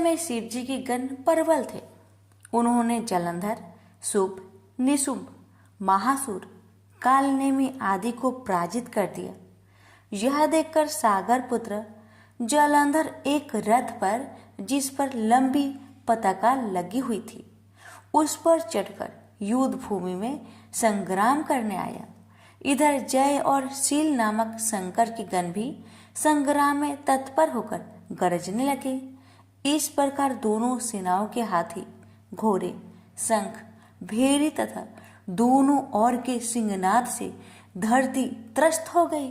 समय शिव जी के गण प्रबल थे। उन्होंने जलंधर, शुभ, निशुंभ, महासुर, कालनेमी आदि को पराजित कर दिया। यह देखकर सागर पुत्र जलंधर एक रथ पर, जिस पर लंबी पताका लगी हुई थी, उस पर चढ़कर युद्ध भूमि में संग्राम करने आया। इधर जय और शील नामक शंकर के गण भी संग्राम में तत्पर होकर गरजने लगे। इस प्रकार दोनों सेनाओं के हाथी, घोड़े, शंख, भेरी तथा दोनों ओर के सिंहनाद से धरती त्रस्त हो गई।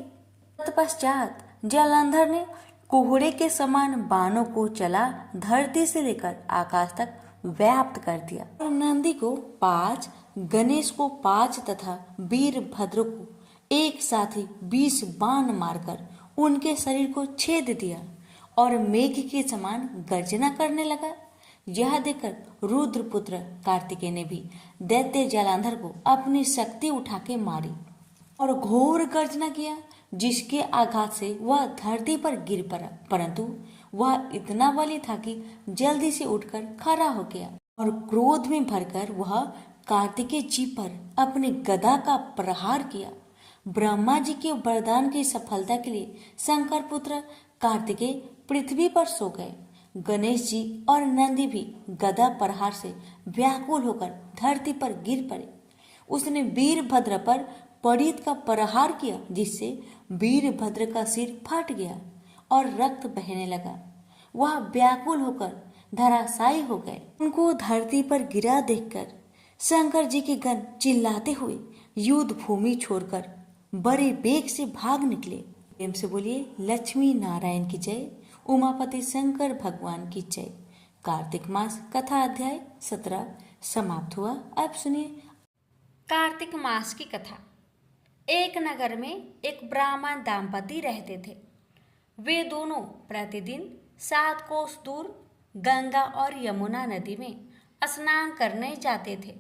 तत्पश्चात जलंधर ने कोहरे के समान बाणों को चला धरती से लेकर आकाश तक व्याप्त कर दिया और नंदी को 5, गणेश को 5 तथा वीरभद्र को एक साथ ही 20 बाण मारकर उनके शरीर को छेद दिया और मेघ के समान गर्जना करने लगा। यह देखकर रुद्रपुत्र कार्तिकेय ने भी दैत्य जलंधर को अपनी शक्ति उठा के मारी और घोर गर्जना किया, जिसके आघात से वह धरती पर गिर पड़ा, परंतु वह इतना बली था कि जल्दी से उठकर खड़ा हो गया और क्रोध में भरकर वह कार्तिकेय जी पर अपने गदा का प्रहार किया। ब्रह्मा जी के वरदान की सफलता के लिए शंकर पुत्र कार्तिकेय पृथ्वी पर सो गए। गणेश जी और नंदी भी गदा प्रहार से व्याकुल होकर धरती पर गिर पड़े। उसने वीरभद्र पर पड़ित का प्रहार किया, जिससे वीरभद्र का सिर फट गया और रक्त बहने लगा। वह व्याकुल होकर धराशायी हो गए। उनको धरती पर गिरा देखकर शंकर जी के गण चिल्लाते हुए युद्ध भूमि छोड़कर बड़े वेग से भाग निकले। प्रेम से बोलिए लक्ष्मी नारायण की जय, उमापति शंकर भगवान की जय। कार्तिक मास कथा अध्याय 17 समाप्त हुआ। अब सुनिए कार्तिक मास की कथा। एक नगर में एक ब्राह्मण दंपति रहते थे। वे दोनों प्रतिदिन 7 कोस दूर गंगा और यमुना नदी में स्नान करने जाते थे।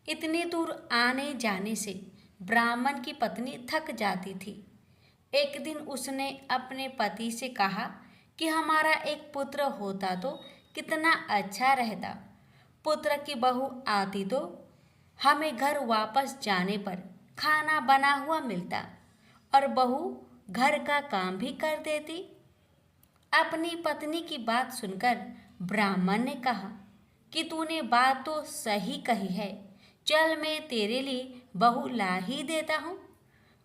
इतनी दूर आने जाने से ब्राह्मण की पत्नी थक जाती थी। एक दिन उसने अपने पति से कहा कि हमारा एक पुत्र होता तो कितना अच्छा रहता। पुत्र की बहू आती तो हमें घर वापस जाने पर खाना बना हुआ मिलता और बहू घर का काम भी कर देती। अपनी पत्नी की बात सुनकर ब्राह्मण ने कहा कि तूने बात तो सही कही है, चल मैं तेरे लिए बहू ला ही देता हूँ।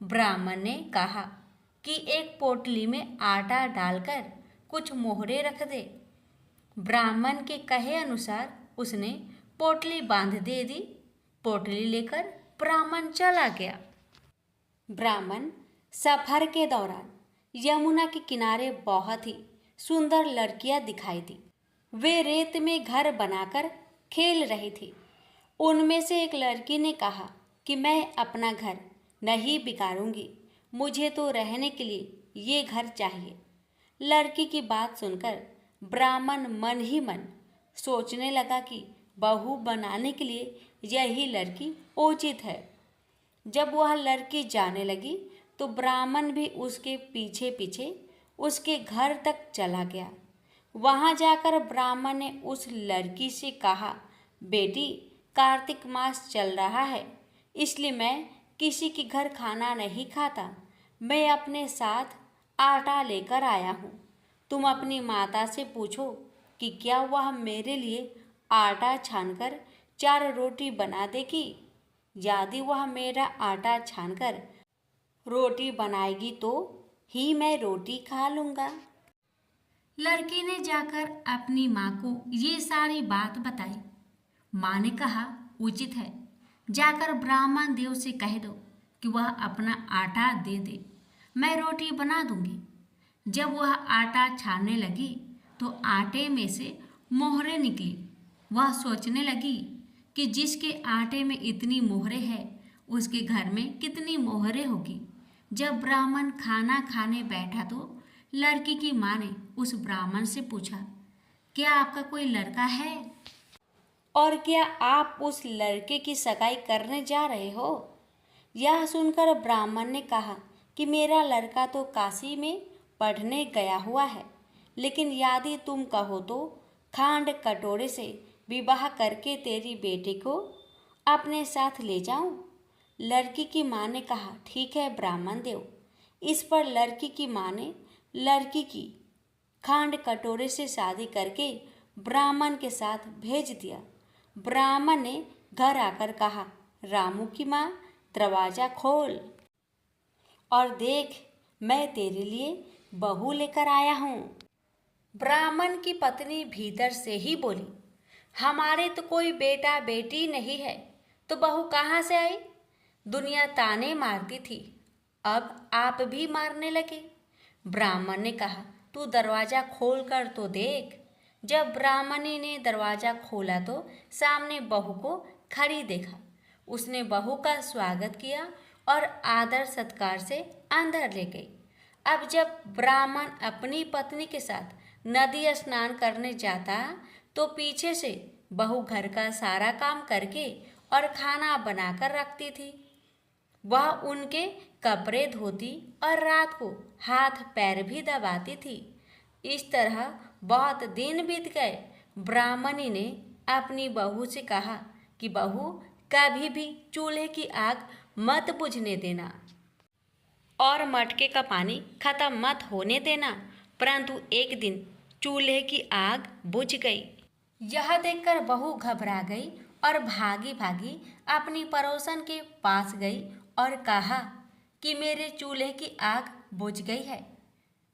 ब्राह्मण ने कहा कि एक पोटली में आटा डालकर कुछ मोहरे रख दे। ब्राह्मण के कहे अनुसार उसने पोटली बांध दे दी। पोटली लेकर ब्राह्मण चला गया। ब्राह्मण सफर के दौरान यमुना के किनारे बहुत ही सुंदर लड़कियां दिखाई दी। वे रेत में घर बनाकर खेल रही थी। उनमें से एक लड़की ने कहा कि मैं अपना घर नहीं बिगाड़ूंगी, मुझे तो रहने के लिए ये घर चाहिए। लड़की की बात सुनकर ब्राह्मण मन ही मन सोचने लगा कि बहू बनाने के लिए यही लड़की उचित है। जब वह लड़की जाने लगी तो ब्राह्मण भी उसके पीछे पीछे उसके घर तक चला गया। वहां जाकर ब्राह्मण ने उस लड़की से कहा, बेटी, कार्तिक मास चल रहा है, इसलिए मैं किसी के घर खाना नहीं खाता। मैं अपने साथ आटा लेकर आया हूँ। तुम अपनी माता से पूछो कि क्या वह मेरे लिए आटा छानकर 4 रोटी बना देगी। यदि वह मेरा आटा छानकर रोटी बनाएगी तो ही मैं रोटी खा लूँगा। लड़की ने जाकर अपनी माँ को ये सारी बात बताई। माँ ने कहा, उचित है, जाकर ब्राह्मण देव से कह दो कि वह अपना आटा दे दे, मैं रोटी बना दूंगी। जब वह आटा छानने लगी तो आटे में से मोहरें निकली। वह सोचने लगी कि जिसके आटे में इतनी मोहरें हैं उसके घर में कितनी मोहरें होगी। जब ब्राह्मण खाना खाने बैठा तो लड़की की माँ ने उस ब्राह्मण से पूछा, क्या आपका कोई लड़का है और क्या आप उस लड़के की सगाई करने जा रहे हो। यह सुनकर ब्राह्मण ने कहा कि मेरा लड़का तो काशी में पढ़ने गया हुआ है, लेकिन यदि तुम कहो तो खांड कटोरे से विवाह करके तेरी बेटी को अपने साथ ले जाऊं? लड़की की माँ ने कहा, ठीक है ब्राह्मण देव। इस पर लड़की की माँ ने लड़की की खांड कटोरे से शादी करके ब्राह्मण के साथ भेज दिया। ब्राह्मण ने घर आकर कहा, रामू की माँ दरवाजा खोल और देख, मैं तेरे लिए बहू लेकर आया हूँ। ब्राह्मण की पत्नी भीतर से ही बोली, हमारे तो कोई बेटा बेटी नहीं है, तो बहू कहाँ से आई? दुनिया ताने मारती थी, अब आप भी मारने लगे। ब्राह्मण ने कहा, तू दरवाजा खोल कर तो देख। जब ब्राह्मणी ने दरवाजा खोला तो सामने बहू को खड़ी देखा। उसने बहू का स्वागत किया और आदर सत्कार से अंदर ले गई। अब जब ब्राह्मण अपनी पत्नी के साथ नदी स्नान करने जाता तो पीछे से बहू घर का सारा काम करके और खाना बनाकर रखती थी। वह उनके कपड़े धोती और रात को हाथ पैर भी दबाती थी। इस तरह बहुत दिन बीत गए। ब्राह्मणी ने अपनी बहू से कहा कि बहू, कभी भी चूल्हे की आग मत बुझने देना और मटके का पानी खत्म मत होने देना। परंतु एक दिन चूल्हे की आग बुझ गई। यह देखकर बहू घबरा गई और भागी भागी अपनी पड़ोसन के पास गई और कहा कि मेरे चूल्हे की आग बुझ गई है,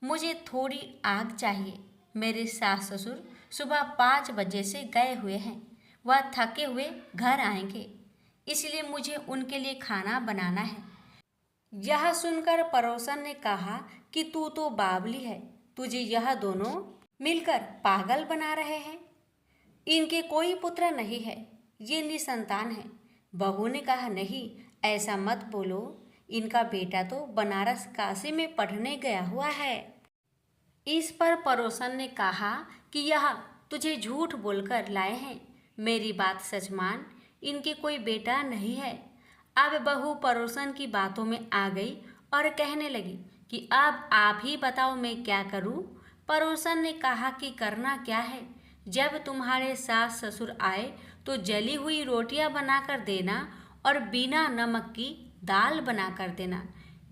मुझे थोड़ी आग चाहिए। मेरे सास ससुर सुबह 5 बजे से गए हुए हैं, वह थके हुए घर आएंगे, इसलिए मुझे उनके लिए खाना बनाना है। यह सुनकर पड़ोसन ने कहा कि तू तो बावली है, तुझे यह दोनों मिलकर पागल बना रहे हैं। इनके कोई पुत्र नहीं है, ये निसंतान है। बहू ने कहा, नहीं ऐसा मत बोलो, इनका बेटा तो बनारस काशी में पढ़ने गया हुआ है। इस पर पड़ोसन ने कहा कि यह तुझे झूठ बोलकर लाए हैं, मेरी बात सच मान, इनके कोई बेटा नहीं है। अब बहू पड़ोसन की बातों में आ गई और कहने लगी कि अब आप ही बताओ मैं क्या करूं। पड़ोसन ने कहा कि करना क्या है, जब तुम्हारे सास ससुर आए तो जली हुई रोटियां बनाकर देना और बिना नमक की दाल बनाकर देना।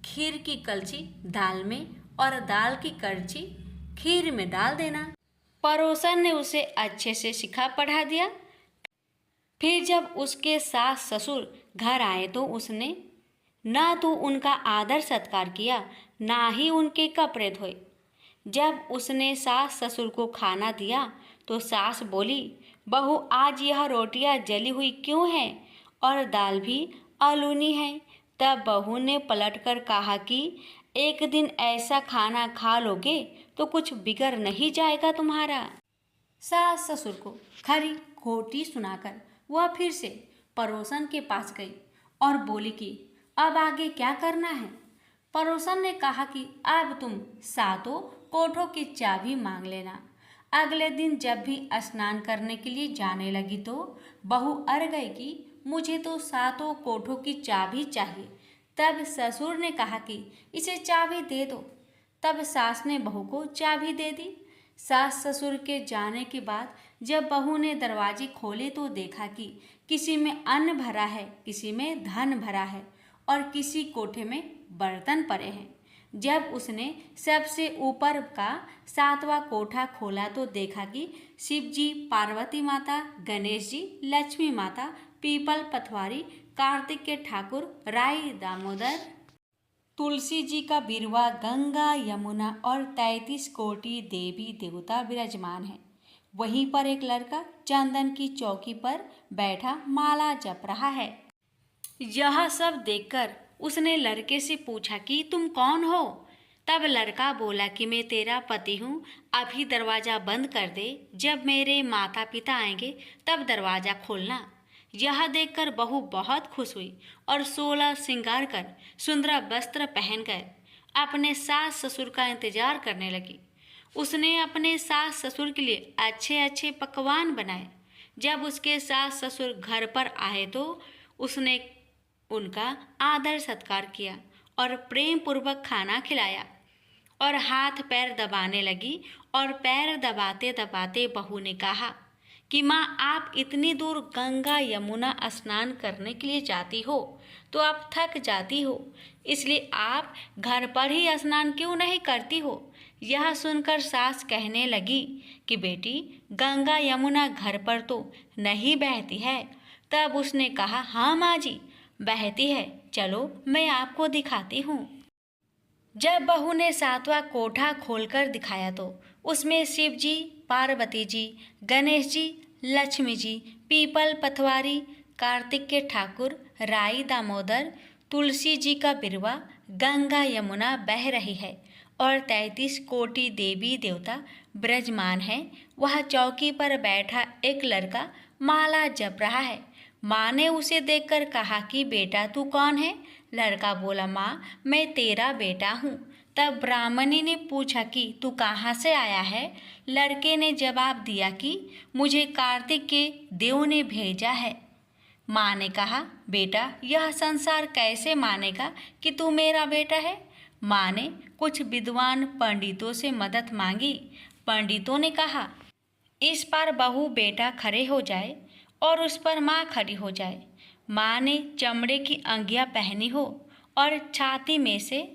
खीर की कलछी दाल में और दाल की कलछी खीर में डाल देना। पड़ोसन ने उसे अच्छे से सिखा पढ़ा दिया। फिर जब उसके सास ससुर घर आए तो उसने ना तो उनका आदर सत्कार किया, ना ही उनके कपड़े धोए। जब उसने सास ससुर को खाना दिया तो सास बोली, बहू आज यह रोटियां जली हुई क्यों हैं और दाल भी अलूनी है। तब बहू ने पलटकर कहा कि एक दिन ऐसा खाना खा लोगे तो कुछ बिगड़ नहीं जाएगा तुम्हारा। सास ससुर को खरी खोटी सुनाकर वह फिर से पड़ोसन के पास गई और बोली कि अब आगे क्या करना है। पड़ोसन ने कहा कि अब तुम सातों कोठों की चाबी मांग लेना। अगले दिन जब भी स्नान करने के लिए जाने लगी तो बहू अड़ गई कि मुझे तो सातों कोठों की चाबी चाहिए। तब ससुर ने कहा कि इसे चाबी दे दो। तब सास ने बहू को चाबी दे दी। सास ससुर के जाने के बाद जब बहू ने दरवाजे खोले तो देखा कि किसी में अन्न भरा है, किसी में धन भरा है और किसी कोठे में बर्तन पड़े हैं। जब उसने सबसे ऊपर का 7वां कोठा खोला तो देखा कि शिव जी, पार्वती माता, गणेश जी, लक्ष्मी माता, पीपल पथवारी, कार्तिक के ठाकुर, राई दामोदर, तुलसी जी का बिरवा, गंगा यमुना और 33 कोटि देवी देवता विराजमान है। वहीं पर एक लड़का चंदन की चौकी पर बैठा माला जप रहा है। यह सब देखकर उसने लड़के से पूछा कि तुम कौन हो। तब लड़का बोला कि मैं तेरा पति हूँ, अभी दरवाज़ा बंद कर दे, जब मेरे माता पिता आएंगे तब दरवाज़ा खोलना। यह देखकर बहू बहुत खुश हुई और 16 श्रृंगार कर सुंदर वस्त्र पहनकर अपने सास ससुर का इंतजार करने लगी। उसने अपने सास ससुर के लिए अच्छे अच्छे पकवान बनाए। जब उसके सास ससुर घर पर आए तो उसने उनका आदर सत्कार किया और प्रेम पूर्वक खाना खिलाया। और हाथ पैर दबाने लगी और पैर दबाते दबाते बहू ने कहा कि माँ, आप इतनी दूर गंगा यमुना स्नान करने के लिए जाती हो तो आप थक जाती हो, इसलिए आप घर पर ही स्नान क्यों नहीं करती हो। यह सुनकर सास कहने लगी कि बेटी, गंगा यमुना घर पर तो नहीं बहती है। तब उसने कहा, हाँ माँ जी, बहती है, चलो मैं आपको दिखाती हूँ। जब बहू ने 7वां कोठा खोलकर दिखाया तो उसमें शिव जी, पार्वती जी, गणेश जी, लक्ष्मी जी, पीपल पथवारी, कार्तिक के ठाकुर, राई दामोदर, तुलसी जी का बिरवा, गंगा यमुना बह रही है और 33 कोटि देवी देवता विराजमान हैं। वह चौकी पर बैठा एक लड़का माला जप रहा है। माँ ने उसे देखकर कहा कि बेटा, तू कौन है? लड़का बोला, माँ, मैं तेरा बेटा हूँ। तब ब्राह्मणी ने पूछा कि तू कहाँ से आया है? लड़के ने जवाब दिया कि मुझे कार्तिक के देव ने भेजा है। माँ ने कहा, बेटा, यह संसार कैसे मानेगा कि तू मेरा बेटा है? माँ ने कुछ विद्वान पंडितों से मदद मांगी। पंडितों ने कहा, इस पर बहू बेटा खड़े हो जाए और उस पर माँ खड़ी हो जाए। माँ ने चमड़े की अंगिया पहनी हो और छाती में से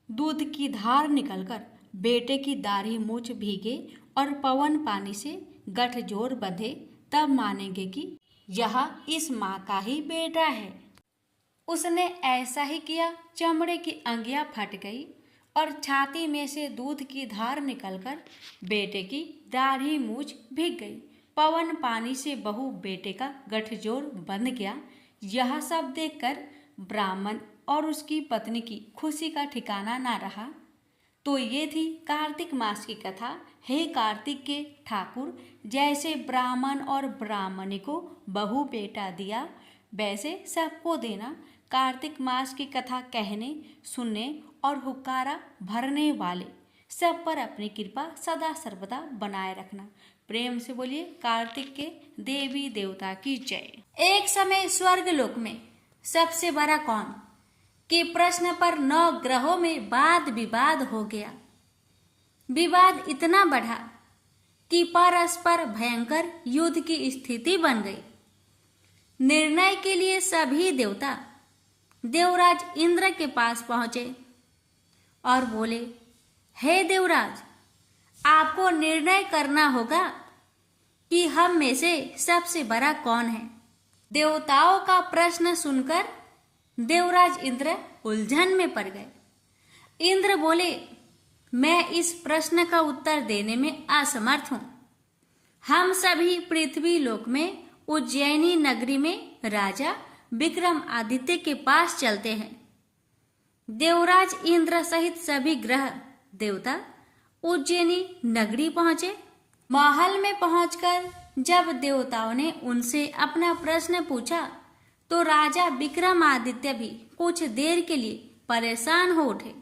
दूध की धार निकलकर बेटे की दाढ़ी मूछ भीगे और पवन पानी से गठजोड़ बंधे, तब मानेंगे कि यह इस माँ का ही बेटा है। उसने ऐसा ही किया। चमड़े की अंगिया फट गई और छाती में से दूध की धार निकलकर बेटे की दाढ़ी मूछ भीग गई। पवन पानी से बहू बेटे का गठजोड़ बंध गया। यह सब देखकर ब्राह्मण और उसकी पत्नी की खुशी का ठिकाना ना रहा। तो ये थी कार्तिक मास की कथा। हे कार्तिक के ठाकुर, जैसे ब्राह्मण और ब्राह्मणी को बहू बेटा दिया, वैसे सबको देना। कार्तिक मास की कथा कहने, सुनने और हुक्कारा भरने वाले सब पर अपनी कृपा सदा सर्वदा बनाए रखना। प्रेम से बोलिए कार्तिक के देवी देवता की जय। एक समय स्वर्ग लोक में सबसे बड़ा कौन के प्रश्न पर 9 ग्रहों में वाद विवाद हो गया। विवाद इतना बढ़ा कि परस्पर भयंकर युद्ध की स्थिति बन गई। निर्णय के लिए सभी देवता देवराज इंद्र के पास पहुंचे और बोले, हे देवराज, आपको निर्णय करना होगा कि हम में से सबसे बड़ा कौन है। देवताओं का प्रश्न सुनकर देवराज इंद्र उलझन में पड़ गए। इंद्र बोले, मैं इस प्रश्न का उत्तर देने में असमर्थ हूं। हम सभी पृथ्वी लोक में उज्जैनी नगरी में राजा विक्रमादित्य के पास चलते हैं। देवराज इंद्र सहित सभी ग्रह देवता उज्जैनी नगरी पहुंचे। महल में पहुंचकर जब देवताओं ने उनसे अपना प्रश्न पूछा तो राजा विक्रमादित्य भी कुछ देर के लिए परेशान हो उठे,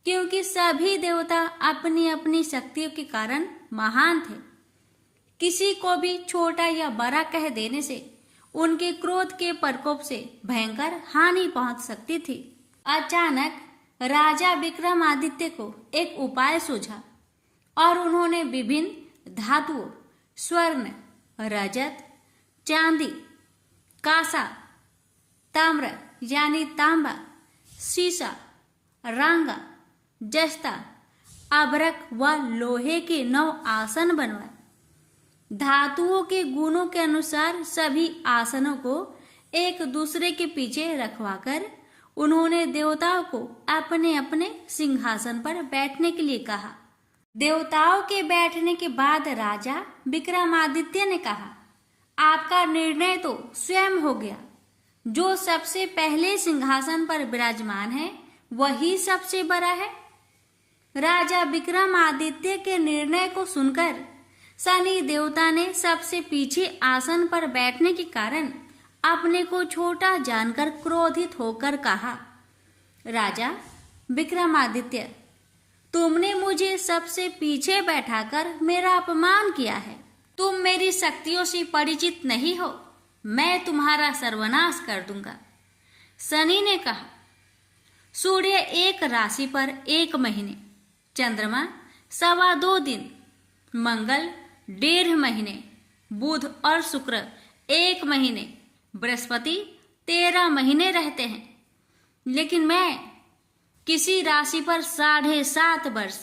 क्योंकि सभी देवता अपनी अपनी शक्तियों के कारण महान थे। किसी को भी छोटा या बड़ा कह देने से उनके क्रोध के प्रकोप से भयंकर हानि पहुंच सकती थी। अचानक राजा विक्रमादित्य को एक उपाय सूझा और उन्होंने विभिन्न धातुओं, स्वर्ण, रजत, चांदी, कांसा, ताम्र यानी तांबा, सीसा, रांगा, जस्ता, अबरक व लोहे के 9 आसन बनवाए। धातुओं के गुणों के अनुसार सभी आसनों को एक दूसरे के पीछे रखवाकर उन्होंने देवताओं को अपने अपने सिंहासन पर बैठने के लिए कहा। देवताओं के बैठने के बाद राजा विक्रमादित्य ने कहा, आपका निर्णय तो स्वयं हो गया। जो सबसे पहले सिंहासन पर विराजमान है वही सबसे बड़ा है। राजा विक्रमादित्य के निर्णय को सुनकर शनि देवता ने सबसे पीछे आसन पर बैठने के कारण अपने को छोटा जानकर क्रोधित होकर कहा, राजा विक्रमादित्य, तुमने मुझे सबसे पीछे बैठाकर मेरा अपमान किया है। तुम मेरी शक्तियों से परिचित नहीं हो। मैं तुम्हारा सर्वनाश कर दूंगा। शनि ने कहा, सूर्य एक राशि पर 1 महीने चंद्रमा 2.25 दिन, मंगल 1.5 महीने, बुध और शुक्र 1 महीने, बृहस्पति 13 महीने रहते हैं। लेकिन मैं किसी राशि पर 7.5 वर्ष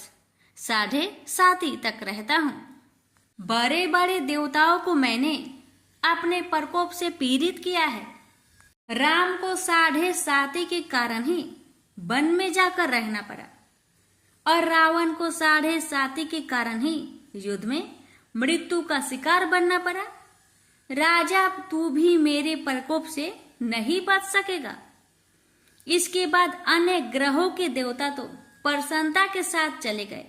7.5 तक रहता हूँ। बड़े बड़े देवताओं को मैंने अपने प्रकोप से पीड़ित किया है। राम को 7.5 के कारण ही वन में जाकर रहना पड़ा और रावण को 7.5 के कारण ही युद्ध में मृत्यु का शिकार बनना पड़ा। राजा, तू भी मेरे प्रकोप से नहीं बच सकेगा। इसके बाद अन्य ग्रहों के देवता तो प्रसन्नता के साथ चले गए,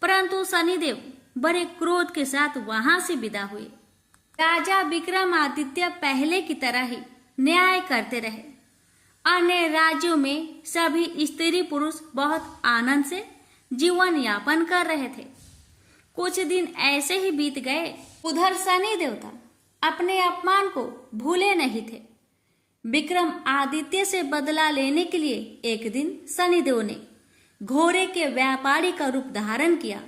परंतु शनिदेव बड़े क्रोध के साथ वहां से विदा हुए। राजा विक्रमादित्य पहले की तरह ही न्याय करते रहे। अन्य राज्यों में सभी स्त्री पुरुष बहुत आनंद से जीवन यापन कर रहे थे। कुछ दिन ऐसे ही बीत गए। उधर शनि देवता अपने अपमान को भूले नहीं थे। विक्रम आदित्य से बदला लेने के लिए एक दिन शनिदेव ने घोड़े के व्यापारी का रूप धारण किया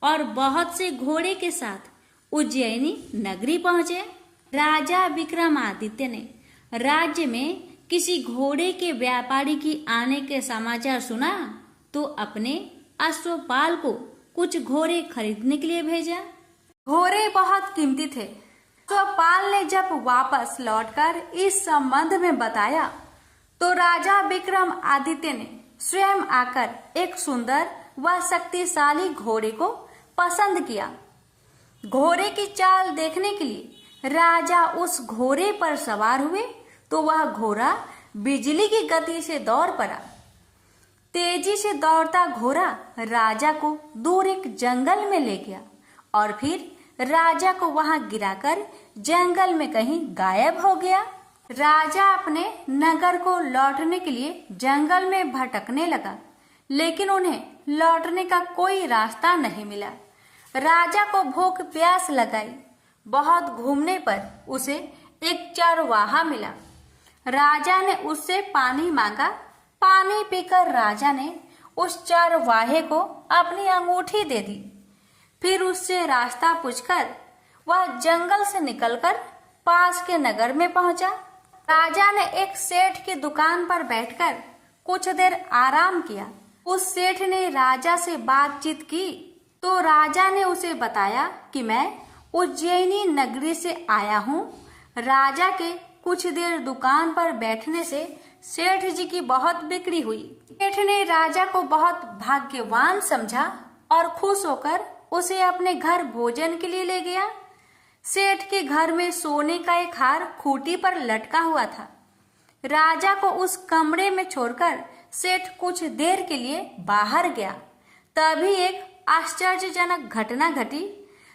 और बहुत से घोड़े के साथ उज्जैनी नगरी पहुंचे। राजा विक्रमादित्य ने राज्य में किसी घोड़े के व्यापारी की आने के समाचार सुना तो अपने अश्वपाल को कुछ घोड़े खरीदने के लिए भेजा। घोड़े बहुत कीमती थे। अश्वपाल ने जब वापस लौटकर इस संबंध में बताया तो राजा विक्रमादित्य ने स्वयं आकर एक सुंदर व शक्तिशाली घोड़े को पसंद किया। घोड़े की चाल देखने के लिए राजा उस घोड़े पर सवार हुए तो वह घोड़ा बिजली की गति से दौड़ पड़ा। तेजी से दौड़ता घोड़ा राजा को दूर एक जंगल में ले गया और फिर राजा को वहां गिराकर जंगल में कहीं गायब हो गया। राजा अपने नगर को लौटने के लिए जंगल में भटकने लगा, लेकिन उन्हें लौटने का कोई रास्ता नहीं मिला। राजा को भूख प्यास लगाई। बहुत घूमने पर उसे एक चरवाहा मिला। राजा ने उससे पानी मांगा। पानी पीकर राजा ने उस चरवाहे को अपनी अंगूठी दे दी। फिर उससे रास्ता पूछकर वह जंगल से निकलकर पास के नगर में पहुंचा। राजा ने एक सेठ की दुकान पर बैठकर कुछ देर आराम किया। उस सेठ ने राजा से बातचीत की तो राजा ने उसे बताया कि मैं उज्जैनी नगरी से आया हूँ। राजा के कुछ देर दुकान पर बैठने से सेठ जी की बहुत बिक्री हुई। सेठ ने राजा को बहुत भाग्यवान समझा और खुश होकर उसे अपने घर भोजन के लिए ले गया। सेठ के घर में सोने का एक हार खूंटी पर लटका हुआ था। राजा को उस कमरे में छोड़कर सेठ कुछ देर के लिए बाहर गया। तभी एक आश्चर्यजनक घटना घटी।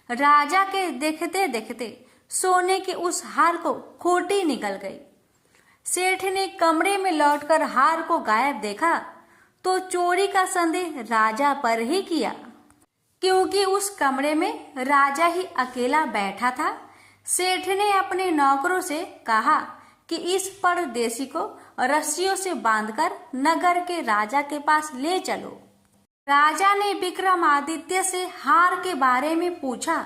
राजा के देखते देखते सोने के उस हार को खूंटी निकल गई। सेठ ने कमरे में लौटकर हार को गायब देखा तो चोरी का संदेह राजा पर ही किया, क्योंकि उस कमरे में राजा ही अकेला बैठा था। सेठ ने अपने नौकरों से कहा कि इस परदेशी को रस्सियों से बांधकर नगर के राजा के पास ले चलो। राजा ने विक्रमादित्य से हार के बारे में पूछा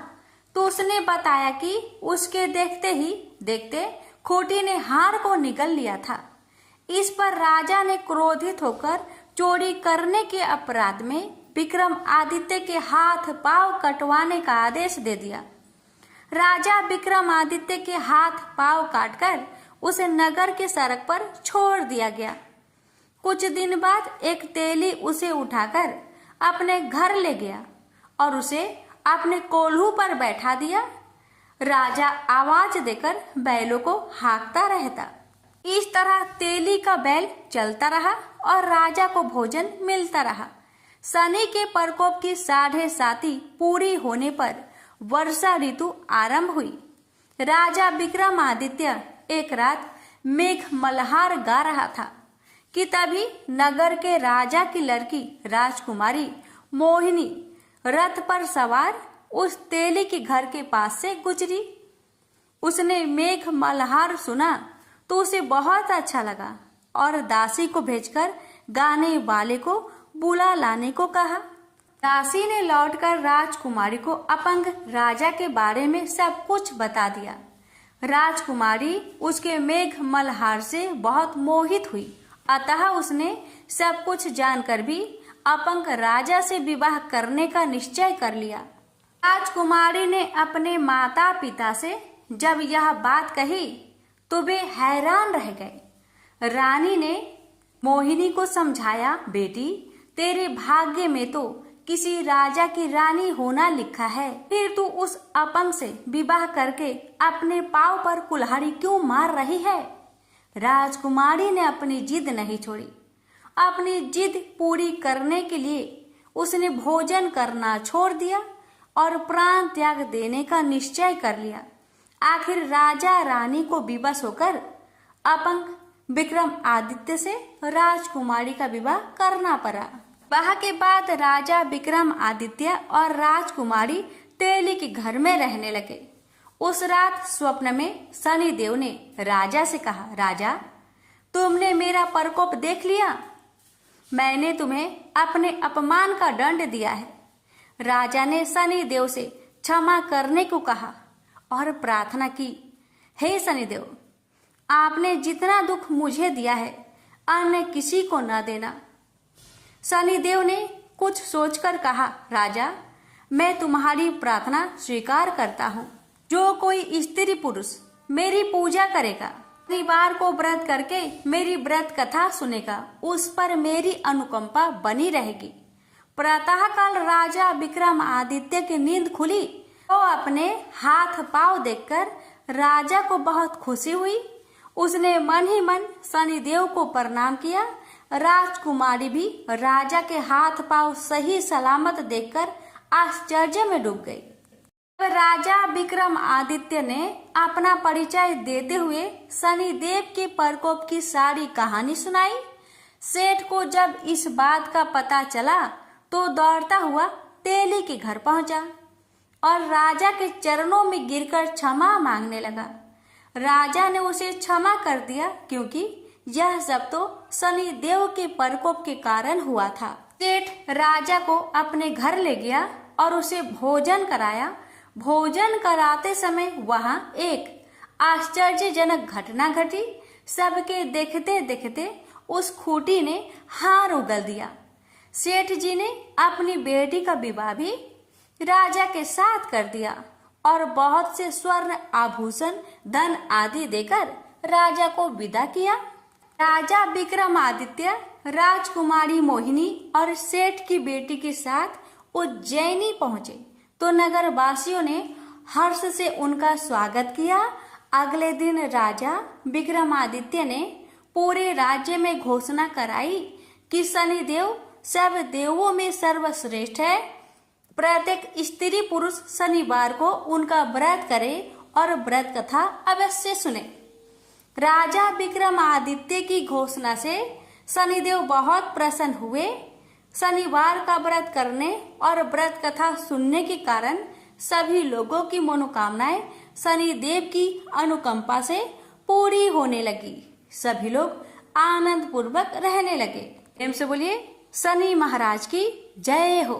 तो उसने बताया कि उसके देखते ही देखते खूंटी ने हार को निगल लिया था। इस पर राजा ने क्रोधित होकर चोरी करने के अपराध में विक्रमादित्य के हाथ पांव कटवाने का आदेश दे दिया। राजा विक्रमादित्य के हाथ पांव काटकर उसे नगर के सड़क पर छोड़ दिया गया। कुछ दिन बाद एक तेली उसे उठाकर अपने घर ले गया और उसे अपने कोल्हू पर बैठा दिया। राजा आवाज देकर बैलों को हाँकता रहता। इस तरह तेली का बैल चलता रहा और राजा को भोजन मिलता रहा। शनि के प्रकोप की 7.5 पूरी होने पर वर्षा ऋतु आरंभ हुई। राजा विक्रमादित्य एक रात मेघ मल्हार गा रहा था कि तभी नगर के राजा की लड़की राजकुमारी मोहिनी रथ पर सवार उस तेली के घर के पास से गुजरी। उसने मेघ मल्हार सुना तो उसे बहुत अच्छा लगा और दासी को भेजकर गाने वाले को बुला लाने को कहा। दासी ने लौटकर राजकुमारी को अपंग राजा के बारे में सब कुछ बता दिया। राजकुमारी उसके मेघ मल्हार से बहुत मोहित हुई, अतः उसने सब कुछ जानकर भी अपंग राजा से विवाह करने का निश्चय कर लिया। राजकुमारी ने अपने माता पिता से जब यह बात कही तो वे हैरान रह गए। रानी ने मोहिनी को समझाया, बेटी तेरे भाग्य में तो किसी राजा की रानी होना लिखा है, फिर तू उस अपंग से विवाह करके अपने पांव पर कुल्हाड़ी क्यों मार रही है। राजकुमारी ने अपनी जिद नहीं छोड़ी। अपनी जिद पूरी करने के लिए उसने भोजन करना छोड़ दिया और प्राण त्याग देने का निश्चय कर लिया। आखिर राजा रानी को विवश होकर अपंग विक्रमादित्य से राजकुमारी का विवाह करना पड़ा। विवाह के बाद राजा विक्रमादित्य और राजकुमारी तेली के घर में रहने लगे। उस रात स्वप्न में शनिदेव ने राजा से कहा, राजा तुमने मेरा प्रकोप देख लिया, मैंने तुम्हें अपने अपमान का दंड दिया है। राजा ने शनिदेव से क्षमा करने को कहा और प्रार्थना की, हे शनिदेव, आपने जितना दुख मुझे दिया है अन्य किसी को न देना। शनिदेव ने कुछ सोचकर कहा, राजा मैं तुम्हारी प्रार्थना स्वीकार करता हूँ। जो कोई स्त्री पुरुष मेरी पूजा करेगा, शनिवार को व्रत करके मेरी व्रत कथा सुनेगा, उस पर मेरी अनुकंपा बनी रहेगी। प्रातः काल राजा विक्रमादित्य की नींद खुली तो अपने हाथ पांव देखकर राजा को बहुत खुशी हुई। उसने मन ही मन शनिदेव को प्रणाम किया। राजकुमारी भी राजा के हाथ पांव सही सलामत देखकर आश्चर्य में डूब गई। राजा विक्रमादित्य ने अपना परिचय देते हुए शनिदेव के प्रकोप की सारी कहानी सुनाई। सेठ को जब इस बात का पता चला तो दौड़ता हुआ तेली के घर पहुंचा और राजा के चरणों में गिरकर क्षमा मांगने लगा। राजा ने उसे क्षमा कर दिया क्योंकि यह सब तो शनिदेव के प्रकोप के कारण हुआ था। सेठ राजा को अपने घर ले गया और उसे भोजन कराया। भोजन कराते समय वहां एक आश्चर्यजनक घटना घटी। सबके देखते देखते उस खूंटी ने हार उगल दिया। सेठ जी ने अपनी बेटी का विवाह भी राजा के साथ कर दिया और बहुत से स्वर्ण आभूषण धन आदि देकर राजा को विदा किया। राजा विक्रमादित्य राजकुमारी मोहिनी और सेठ की बेटी के साथ उज्जैनी पहुंचे तो नगर वासियों ने हर्ष से उनका स्वागत किया। अगले दिन राजा विक्रमादित्य ने पूरे राज्य में घोषणा कराई कि शनिदेव सब देवों में सर्वश्रेष्ठ है। प्रत्येक स्त्री पुरुष शनिवार को उनका व्रत करे और व्रत कथा अवश्य सुने। राजा विक्रमादित्य की घोषणा से शनिदेव बहुत प्रसन्न हुए। शनिवार का व्रत करने और व्रत कथा सुनने के कारण सभी लोगों की मनोकामनाएं शनिदेव की अनुकंपा से पूरी होने लगी। सभी लोग आनंद पूर्वक रहने लगे। प्रेम से बोलिए शनि महाराज की जय हो।